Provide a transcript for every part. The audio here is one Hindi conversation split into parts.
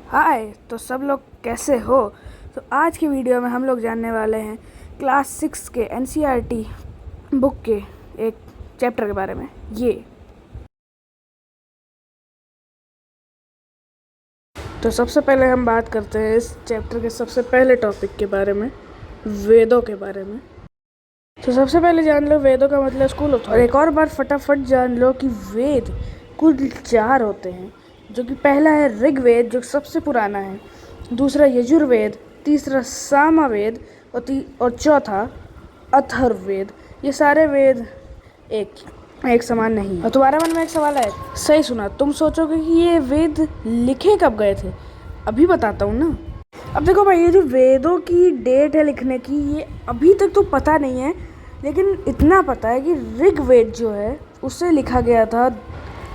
हाय। तो सब लोग कैसे हो? तो आज की वीडियो में हम लोग जानने वाले हैं क्लास 6 के एनसीईआरटी बुक के एक चैप्टर के बारे में। तो सबसे पहले हम बात करते हैं इस चैप्टर के सबसे पहले टॉपिक के बारे में, वेदों के बारे में। तो सबसे पहले जान लो वेदों का मतलब स्कूल ऑफ थॉट। और एक और बार फटाफट जान लो कि वेद कुल 4 होते हैं, जो कि पहला है ऋग्वेद जो सबसे पुराना है, दूसरा यजुर्वेद, तीसरा सामवेद और चौथा अथर्ववेद। ये सारे वेद एक समान नहीं। और तुम्हारे मन में एक सवाल है, सही सुना, तुम सोचोगे कि ये वेद लिखे कब गए थे। अभी बताता हूँ ना। अब देखो भाई, ये जो वेदों की डेट है लिखने की, ये अभी तक तो पता नहीं है, लेकिन इतना पता है कि ऋग्वेद जो है उसे लिखा गया था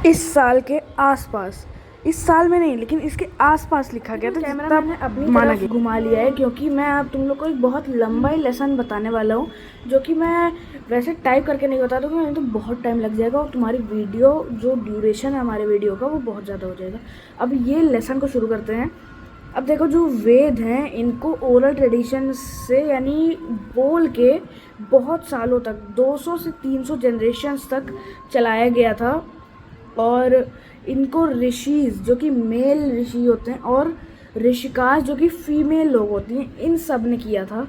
इस साल के आसपास। इस साल में नहीं, लेकिन इसके आसपास लिखा गया था। कैमरा मैंने अपनी तरफ घुमा लिया है क्योंकि मैं अब तुम लोग को एक बहुत लंबा ही लेसन बताने वाला हूँ, जो कि मैं वैसे टाइप करके नहीं बता दूँगा, नहीं तो बहुत टाइम लग जाएगा और तुम्हारी वीडियो जो ड्यूरेशन है हमारे वीडियो का वो बहुत ज़्यादा हो जाएगा। अब ये लेसन को शुरू करते हैं। अब देखो, जो वेद हैं इनको ओरल ट्रेडिशन से यानी बोल के बहुत सालों तक 200 से 300 जनरेशन्स तक चलाया गया था। और इनको ऋषिज जो कि मेल ऋषि होते हैं और ऋषिकास जो कि फीमेल लोग होती हैं, इन सब ने किया था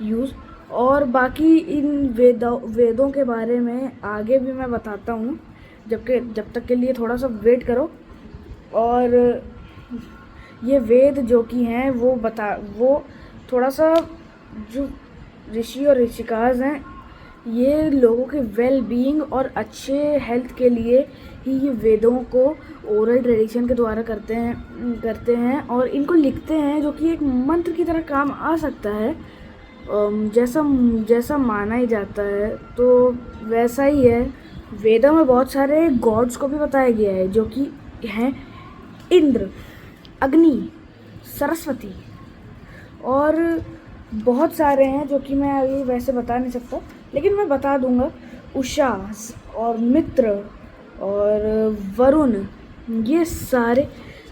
यूज़। और बाकी इन वेदों के बारे में आगे भी मैं बताता हूँ, जब तक के लिए थोड़ा सा वेट करो। और ये वेद जो कि हैं वो थोड़ा सा, जो ऋषि और ऋषिकास हैं, ये लोगों के वेल बीइंग और अच्छे हेल्थ के लिए ही ये वेदों को ओरल ट्रेडिशन के द्वारा करते हैं और इनको लिखते हैं, जो कि एक मंत्र की तरह काम आ सकता है, जैसा माना ही जाता है। तो वैसा ही है। वेदों में बहुत सारे गॉड्स को भी बताया गया है, जो कि हैं इंद्र, अग्नि, सरस्वती और बहुत सारे हैं जो कि मैं अभी वैसे बता नहीं सकता, लेकिन मैं बता दूंगा। उषा और मित्र और वरुण, ये सारे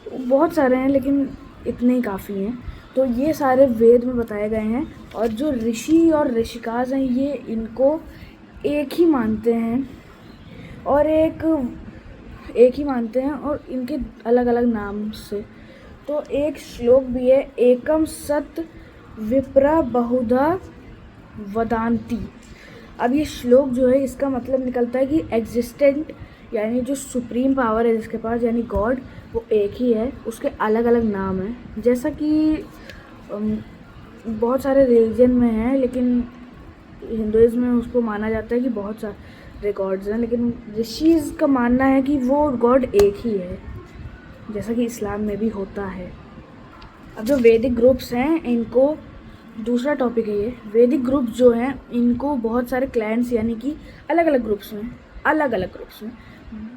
बहुत सारे हैं, लेकिन इतने ही काफ़ी हैं। तो ये सारे वेद में बताए गए हैं। और जो ऋषि और ऋषिकास हैं, ये इनको एक ही मानते हैं और इनके अलग अलग नाम से। तो एक श्लोक भी है, एकम सत विप्रा बहुधा वदांती। अब ये श्लोक जो है, इसका मतलब निकलता है कि एग्जिस्टेंट यानी जो सुप्रीम पावर है जिसके पास, यानी गॉड, वो एक ही है, उसके अलग अलग नाम हैं। जैसा कि बहुत सारे रिलीजन में है, लेकिन हिंदुइज्म में उसको माना जाता है कि बहुत सारे गॉड्स हैं, लेकिन ऋषिज़ का मानना है कि वो गॉड एक ही है, जैसा कि इस्लाम में भी होता है। अब जो वैदिक ग्रुप्स हैं, इनको दूसरा टॉपिक है ये। वैदिक ग्रुप जो हैं इनको बहुत सारे क्लैंस यानी कि अलग अलग ग्रुप्स में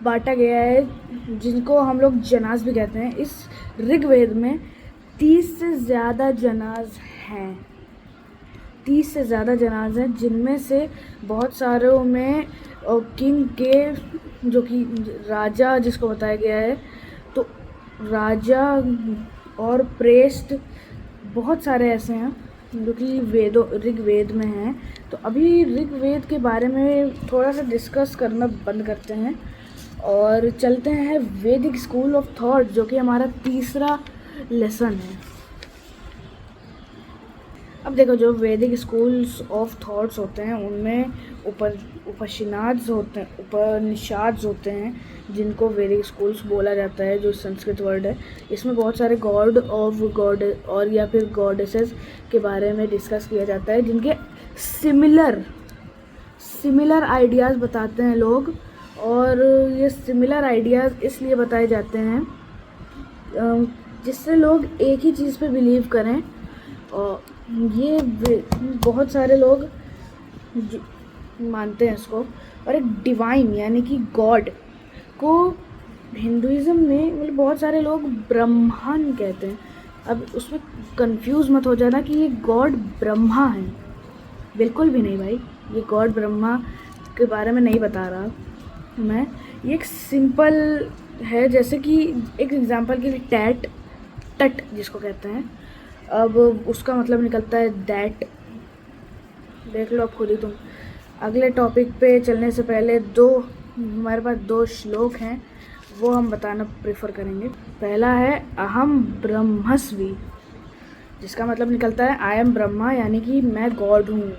बांटा गया है, जिनको हम लोग जनाज भी कहते हैं। इस ऋग्वेद में 30 से ज़्यादा जनाज हैं, जिनमें से बहुत सारों में किंग के, जो कि राजा जिसको बताया गया है, तो राजा और प्रेस्ट बहुत सारे ऐसे हैं जो कि ऋग्वेद में हैं। तो अभी ऋग्वेद के बारे में थोड़ा सा डिस्कस करना बंद करते हैं और चलते हैं वैदिक स्कूल ऑफ थॉट, जो कि हमारा तीसरा लेसन है। अब देखो, जो वैदिक स्कूल्स ऑफ थॉट्स होते हैं उनमें उपनिषाद्स होते हैं, जिनको वैदिक स्कूल्स बोला जाता है, जो संस्कृत वर्ड है। इसमें बहुत सारे गॉड और या फिर गॉडेसेस के बारे में डिस्कस किया जाता है, जिनके सिमिलर आइडियाज़ बताते हैं लोग। और ये सिमिलर आइडियाज़ इसलिए बताए जाते हैं जिससे लोग एक ही चीज़ पे बिलीव करें। और ये बहुत सारे लोग मानते हैं इसको। और एक डिवाइन यानी कि गॉड को हिंदुइज्म में मतलब बहुत सारे लोग ब्रह्मन कहते हैं। अब उसमें कंफ्यूज मत हो जाना कि ये गॉड ब्रह्मा है, बिल्कुल भी नहीं भाई, ये गॉड ब्रह्मा के बारे में नहीं बता रहा मैं। ये एक सिंपल है, जैसे कि एक एग्जांपल के लिए तट जिसको कहते हैं। अब उसका मतलब निकलता है दैट। देख लो अब खुद ही तुम। अगले टॉपिक पे चलने से पहले हमारे पास 2 श्लोक हैं, वो हम बताना प्रेफर करेंगे। पहला है अहम ब्रह्मस्मि, जिसका मतलब निकलता है आई एम ब्रह्मा, यानी कि मैं गॉड हूँ।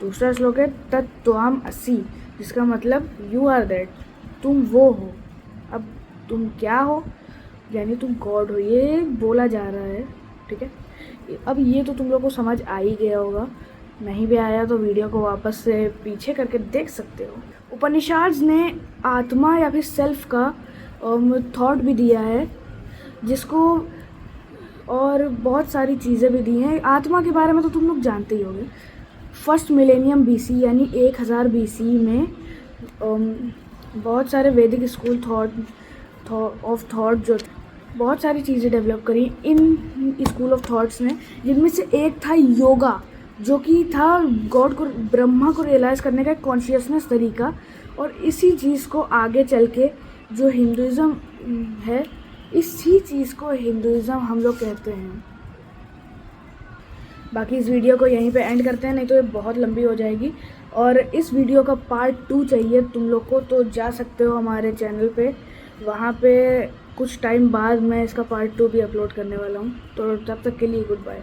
दूसरा श्लोक है तत्त्वम असि, जिसका मतलब यू आर दैट, तुम वो हो। अब तुम क्या हो, यानी तुम गॉड हो, ये बोला जा रहा है, ठीक है। अब ये तो तुम लोग को समझ आ ही गया होगा, नहीं भी आया तो वीडियो को वापस से पीछे करके देख सकते हो। उपनिषद ने आत्मा या फिर सेल्फ का थॉट भी दिया है, जिसको और बहुत सारी चीज़ें भी दी हैं। आत्मा के बारे में तो तुम लोग जानते ही होंगे। फर्स्ट मिलेनियम बीसी यानी 1000 बीसी में बहुत सारे वैदिक स्कूल ऑफ थॉट जो बहुत सारी चीज़ें डेवलप करी इन स्कूल ऑफ थॉट्स ने, जिनमें से एक था योगा, जो कि था गॉड को, ब्रह्मा को रियलाइज़ करने का एक कॉन्शियसनेस तरीका। और इसी चीज़ को आगे चल के जो हिंदुज़म है, इसी चीज़ को हिंदुज़म हम लोग कहते हैं। बाकी इस वीडियो को यहीं पे एंड करते हैं, नहीं तो ये बहुत लंबी हो जाएगी। और इस वीडियो का पार्ट 2 चाहिए तुम लोग को, तो जा सकते हो हमारे चैनल पे, वहाँ पे कुछ टाइम बाद मैं इसका पार्ट 2 भी अपलोड करने वाला हूँ। तो तब तक के लिए गुड बाय।